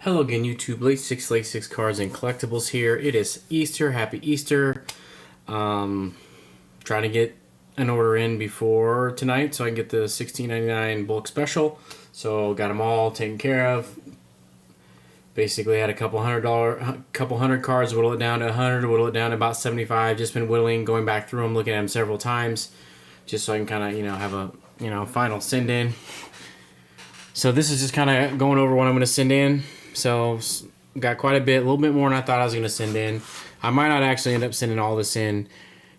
Hello again, YouTube. Late six cards and collectibles here. It is Easter. Happy Easter. Trying to get an order in before tonight so I can get the $16.99 bulk special. So got them all taken care of. Basically had a couple hundred cards, whittle it down to 100, whittle it down to about 75. Just been whittling, going back through them, looking at them several times, just so I can kind of have a final send in. So this is just kind of going over what I'm going to send in. So got quite a bit, a little bit more than I thought I was going to send in. I might not actually end up sending all this in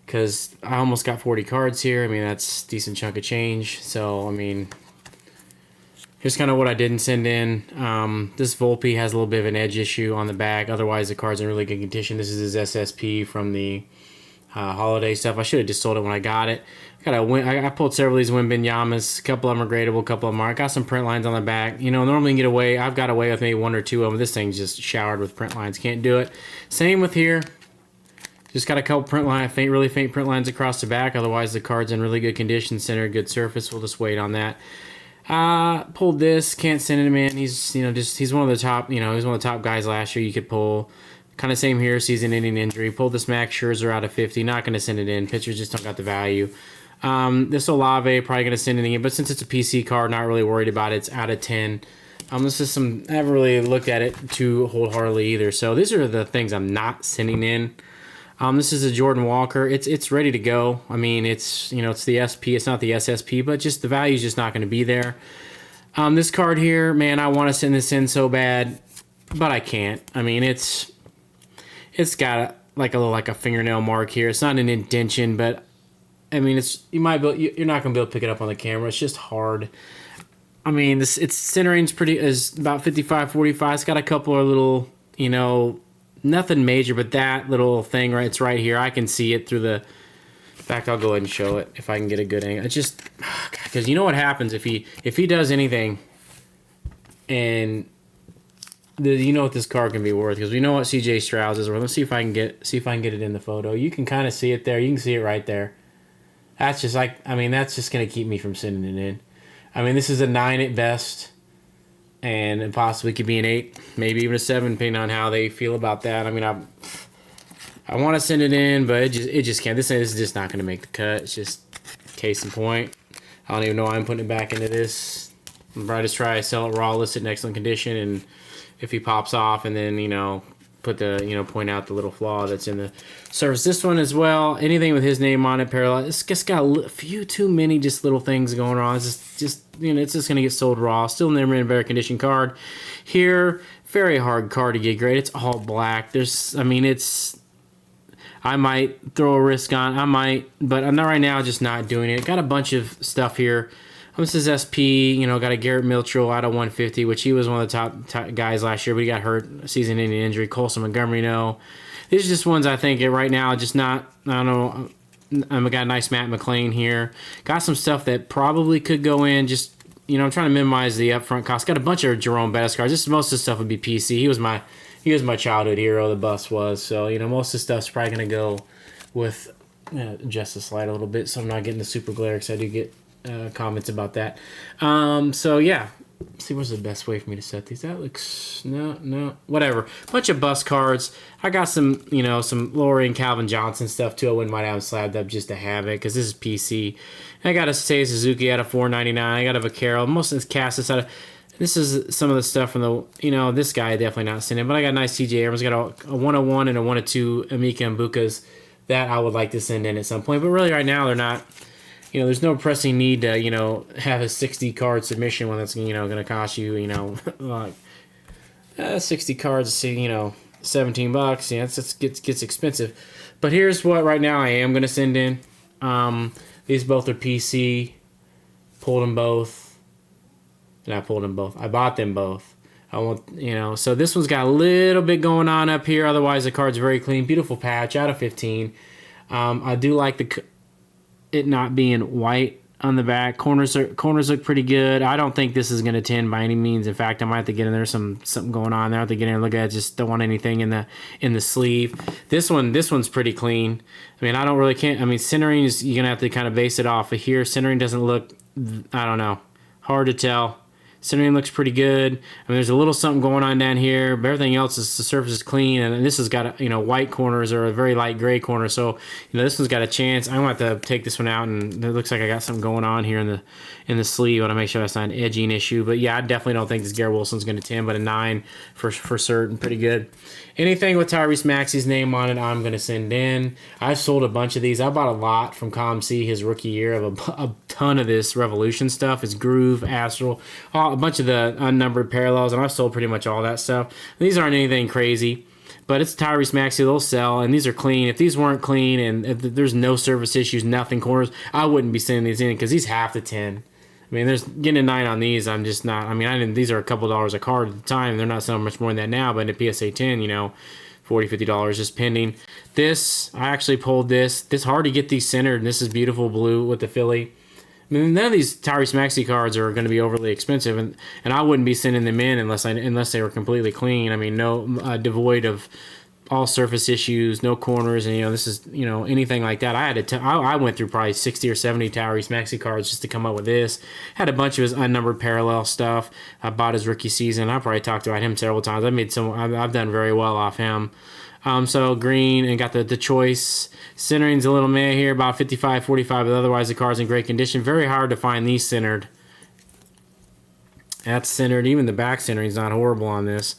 because I almost got 40 cards here. I mean, that's a decent chunk of change. So, I mean, here's kind of what I didn't send in. This Volpe has a little bit of an edge issue on the back. Otherwise, the card's in really good condition. This is his SSP from the holiday stuff. I should have just sold it when I got it. I pulled several of these Wimbenyamas. A couple of them are gradable, a couple of them aren't. Got some print lines on the back. Normally you can get away. I've got away with maybe one or two of them. This thing's just showered with print lines. Can't do it. Same with here. Just got a couple print line, really faint print lines across the back. Otherwise, the card's in really good condition. Center, good surface. We'll just wait on that. Pulled this. Can't send him in. He's he's one of the top. He's one of the top guys last year. You could pull. Kind of same here. Season-ending injury. Pulled this Max Scherzer out of 50. Not going to send it in. Pitchers just don't got the value. This Olave, probably going to send it in, but since it's a PC card, not really worried about it. It's out of 10. This is I haven't really looked at it too wholeheartedly either. So these are the things I'm not sending in. This is a Jordan Walker. It's ready to go. I mean, it's it's the SP. It's not the SSP, but just the value is just not going to be there. This card here, man, I want to send this in so bad, but I can't. I mean, it's got like a fingernail mark here. It's not an indention, but I mean, you're not gonna be able to pick it up on the camera. It's just hard. I mean, its centering's is about 55-45. It's got a couple of little, nothing major, but that little thing it's right here. I can see it through the. In fact, I'll go ahead and show it if I can get a good angle. It's just because you know what happens if he does anything, and you know what this card can be worth, because we know what CJ Stroud's is worth. Let's see if I can get it in the photo. You can kind of see it there. You can see it right there. That's just that's just going to keep me from sending it in. I mean, this is a 9 at best, and it possibly could be an 8, maybe even a 7, depending on how they feel about that. I mean, I want to send it in, but it just can't. This is just not going to make the cut. It's just case in point. I don't even know why I'm putting it back into this. I'm probably just try to sell it raw, list it in excellent condition, and if he pops off, and then put the point out the little flaw that's in the surface. This one as well, anything with his name on it, parallel. It's just got a few too many just little things going on. It's just it's just gonna get sold raw. Still never in a better condition card. Here, very hard card to get graded. It's all black. I might throw a risk on. I might, but I'm not right now. Just not doing it. Got a bunch of stuff here. This is SP, got a Garrett Mitchell out of 150, which he was one of the top guys last year, but he got hurt, season-ending injury. Colson Montgomery, no. These are just ones I think right now, just not, I don't know. I got a nice Matt McLean here. Got some stuff that probably could go in, just, I'm trying to minimize the upfront cost. Got a bunch of Jerome Bettis cards. Most of the stuff would be PC. He was my childhood hero, the bus was. So, most of the stuff's probably going to go with, adjust the slide a little bit so I'm not getting the super glare, because I do get comments about that. So yeah, let's see, what's the best way for me to set these? That looks no, whatever. Bunch of bus cards. I got some some lower end Calvin Johnson stuff too. I wouldn't mind having slabbed up just to have it, because this is PC. I got a Seiya Suzuki out of 499. I got a Vaquero. Most of this Cassis out of. This is some of the stuff from the this guy definitely not sending, but I got a nice CJ Abrams. Got a 101 and a 102 Amika Mbukas that I would like to send in at some point, but really right now they're not. There's no pressing need to, have a 60-card submission when that's, going to cost you, like 60 cards, $17. Yeah, it gets expensive. But here's what right now I am going to send in. These both are PC. Pulled them both. And I pulled them both. I bought them both. I want, so this one's got a little bit going on up here. Otherwise, the card's very clean. Beautiful patch out of 15. I do like it not being white on the back. Corners look pretty good. I don't think this is going to 10 by any means. In fact, I might have to get in there something going on there. I have to get in and look at it. Just don't want anything in the sleeve. This one's pretty clean. I mean, I don't really centering is, you're going to have to kind of base it off of here. Centering doesn't look, I don't know, hard to tell. Centering looks pretty good. I mean, there's a little something going on down here, but everything else is the surface is clean, and this has got white corners or a very light gray corner. So this one's got a chance. I'm going to have to take this one out, and it looks like I got something going on here in the sleeve. I want to make sure that's not an edging issue. But yeah, I definitely don't think this Garrett Wilson's going to 10, but a 9 for certain, pretty good. Anything with Tyrese Maxey's name on it, I'm going to send in. I've sold a bunch of these. I bought a lot from ComC his rookie year of a ton of this Revolution stuff. His Groove, Astral, a bunch of the unnumbered parallels, and I've sold pretty much all that stuff. These aren't anything crazy, but it's Tyrese Maxey. They'll sell, and these are clean. If these weren't clean and if there's no surface issues, nothing corners, I wouldn't be sending these in because these half the 10. I mean, there's getting a 9 on these. I'm just not. I mean, these are a couple dollars a card at the time. They're not selling much more than that now. But in a PSA 10, $40, $50 just pending. This, I actually pulled this. This hard to get these centered. And this is beautiful blue with the Philly. I mean, none of these Tyrese Maxey cards are going to be overly expensive, and I wouldn't be sending them in unless they were completely clean. I mean, no devoid of all surface issues, no corners, and this is anything like that. I went through probably 60 or 70 Tyrese Maxey cards just to come up with this. Had a bunch of his unnumbered parallel stuff. I bought his rookie season. I probably talked about him several times. I've done very well off him. So green, and got the choice. Centering's a little meh here, about 55-45, but otherwise the card's in great condition. Very hard to find these centered. That's centered. Even the back centering's not horrible on this.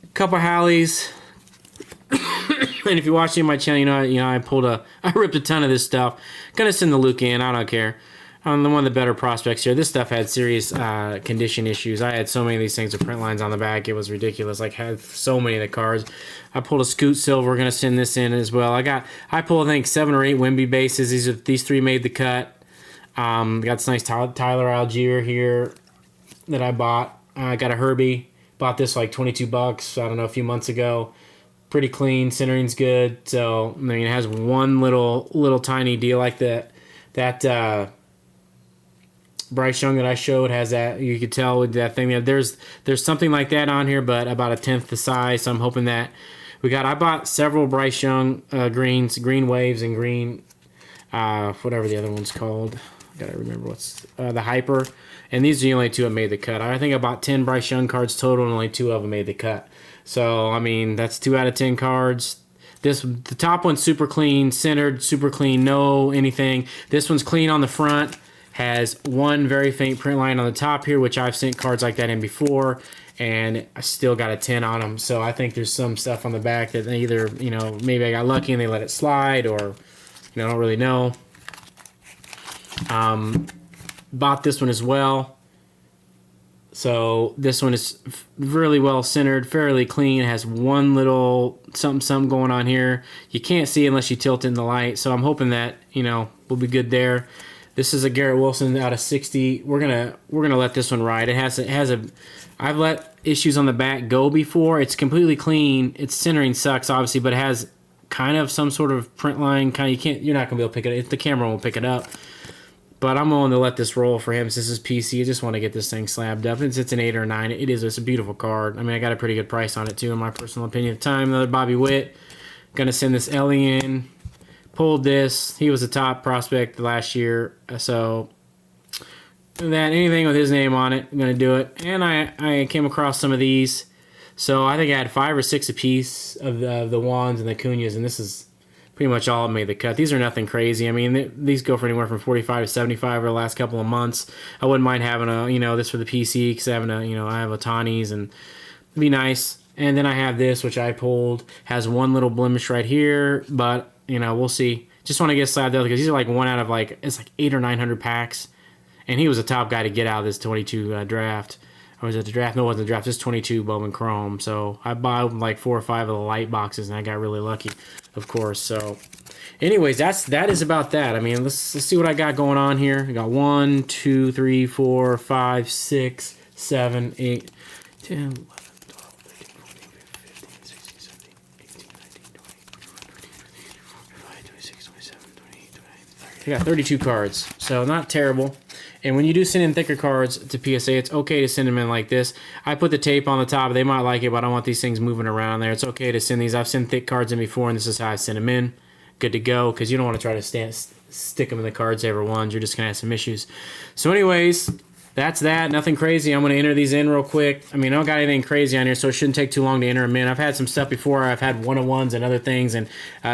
A couple Halleys. And if you're watching my channel, I ripped a ton of this stuff. Gonna send the Luke in. I don't care. I'm one of the better prospects here. This stuff had serious condition issues. I had so many of these things with print lines on the back. It was ridiculous. Like, had so many of the cards. I pulled a Scoot Silver. We're gonna send this in as well. I pulled, I think, 7 or 8 Wemby bases. These 3 made the cut. Got this nice Tyler Algier here that I bought. I got a Herbie. Bought this for like $22. I don't know, a few months ago. Pretty clean, centering's good. So I mean, it has one little tiny deal like that Bryce Young that I showed has that. You could tell with that thing there's something like that on here, but about 1/10 the size. So I'm hoping that I bought several Bryce Young greens, green waves, and green whatever the other one's called. Gotta remember what's the Hyper. And these are the only 2 that made the cut. I think about 10 Bryce Young cards total, and only 2 of them made the cut. So, I mean, that's 2 out of 10 cards. The top one's super clean, centered, super clean, no anything. This one's clean on the front, has one very faint print line on the top here, which I've sent cards like that in before, and I still got a 10 on them. So I think there's some stuff on the back that either, maybe I got lucky and they let it slide, or, I don't really know. Bought this one as well. So this one is really well centered, fairly clean. It has one little something going on here. You can't see unless you tilt it in the light. So I'm hoping that we'll be good there. This is a Garrett Wilson out of 60. We're gonna let this one ride. It has a. I've let issues on the back go before. It's completely clean. Its centering sucks obviously, but it has kind of some sort of print line. You're not gonna be able to pick it up. The camera won't pick it up. But I'm willing to let this roll for him since this is PC. I just want to get this thing slabbed up. It's an 8 or 9. It's a beautiful card. I mean, I got a pretty good price on it too, in my personal opinion at the time. Another Bobby Witt. Gonna send this Ellie in. Pulled this. He was a top prospect last year. So anything with his name on it, I'm gonna do it. And I came across some of these. So I think I had 5 or 6 apiece of the Wands and the Cunyas, and this is pretty much all made the cut. These are nothing crazy. I mean, these go for anywhere from 45 to 75 over the last couple of months. I wouldn't mind having this for the PC because I have Otani's, and it'd be nice. And then I have this, which I pulled, has one little blemish right here, but we'll see. Just want to get slabbed out because these are like one out of it's like 800 or 900 packs, and he was a top guy to get out of this 22 draft. Or was it the draft? No, it wasn't the draft. Just 22 Bowman Chrome. So I bought like 4 or 5 of the light boxes, and I got really lucky, of course. So, anyways, that is about that. I mean, let's see what I got going on here. I got 1, 2, 3, 4, 5, 6, 7, 8, 10, 11, 12, 13, 14, 15, 16, 17, 18, 19, 20, 25, 26, 27, 28, 29, 30. I got 32 cards, so not terrible. And when you do send in thicker cards to PSA, it's okay to send them in like this. I put the tape on the top. They might like it, but I don't want these things moving around there. It's okay to send these. I've sent thick cards in before, and this is how I send them in. Good to go, because you don't want to try to stick them in the cards every ones. You're just going to have some issues. So anyways, that's that. Nothing crazy. I'm going to enter these in real quick. I mean, I don't got anything crazy on here, so it shouldn't take too long to enter them in. I've had some stuff before. I've had 101s and other things, and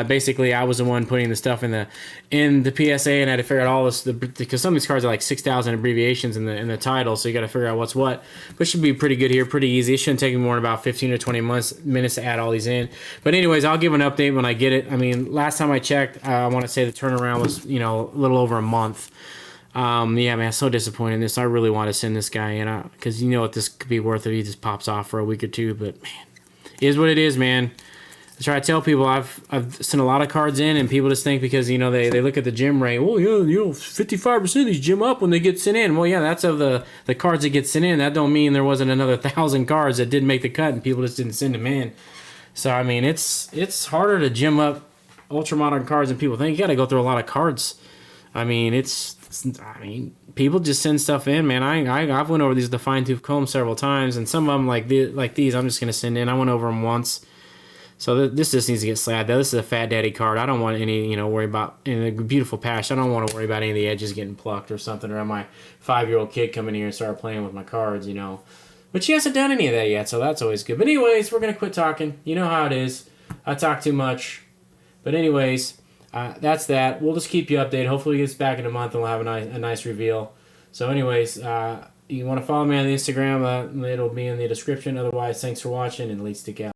basically I was the one putting the stuff in the PSA, and I had to figure out all this because some of these cards are like 6,000 abbreviations in the title, so you got to figure out what's what. But it should be pretty good here, pretty easy. It shouldn't take me more than about 15 or 20 minutes to add all these in. But anyways, I'll give an update when I get it. I mean, last time I checked, I want to say the turnaround was a little over a month. Yeah, man, so disappointed in this. I really want to send this guy in because you know what this could be worth if he just pops off for a week or two. But man, it is what it is, man. I try to tell people I've sent a lot of cards in, and people just think because they look at the gem rate. Well, 55% of these gem up when they get sent in. Well, yeah, that's of the cards that get sent in. That don't mean there wasn't another 1,000 cards that didn't make the cut, and people just didn't send them in. So I mean, it's harder to gem up ultra modern cards than people think. You got to go through a lot of cards. I mean, people just send stuff in, man. I've went over these with the fine tooth comb several times, and some of them like these, I'm just gonna send in. I went over them once, so this just needs to get slabbed. This is a Fat Daddy card. I don't want any, worry about in a beautiful patch. I don't want to worry about any of the edges getting plucked or something, or my 5-year-old kid coming here and start playing with my cards, But she hasn't done any of that yet, so that's always good. But anyways, we're gonna quit talking. You know how it is. I talk too much. But anyways. That's that. We'll just keep you updated. Hopefully, he gets back in a month and we'll have a nice reveal. So, anyways, you want to follow me on the Instagram? It'll be in the description. Otherwise, thanks for watching and let's stick out.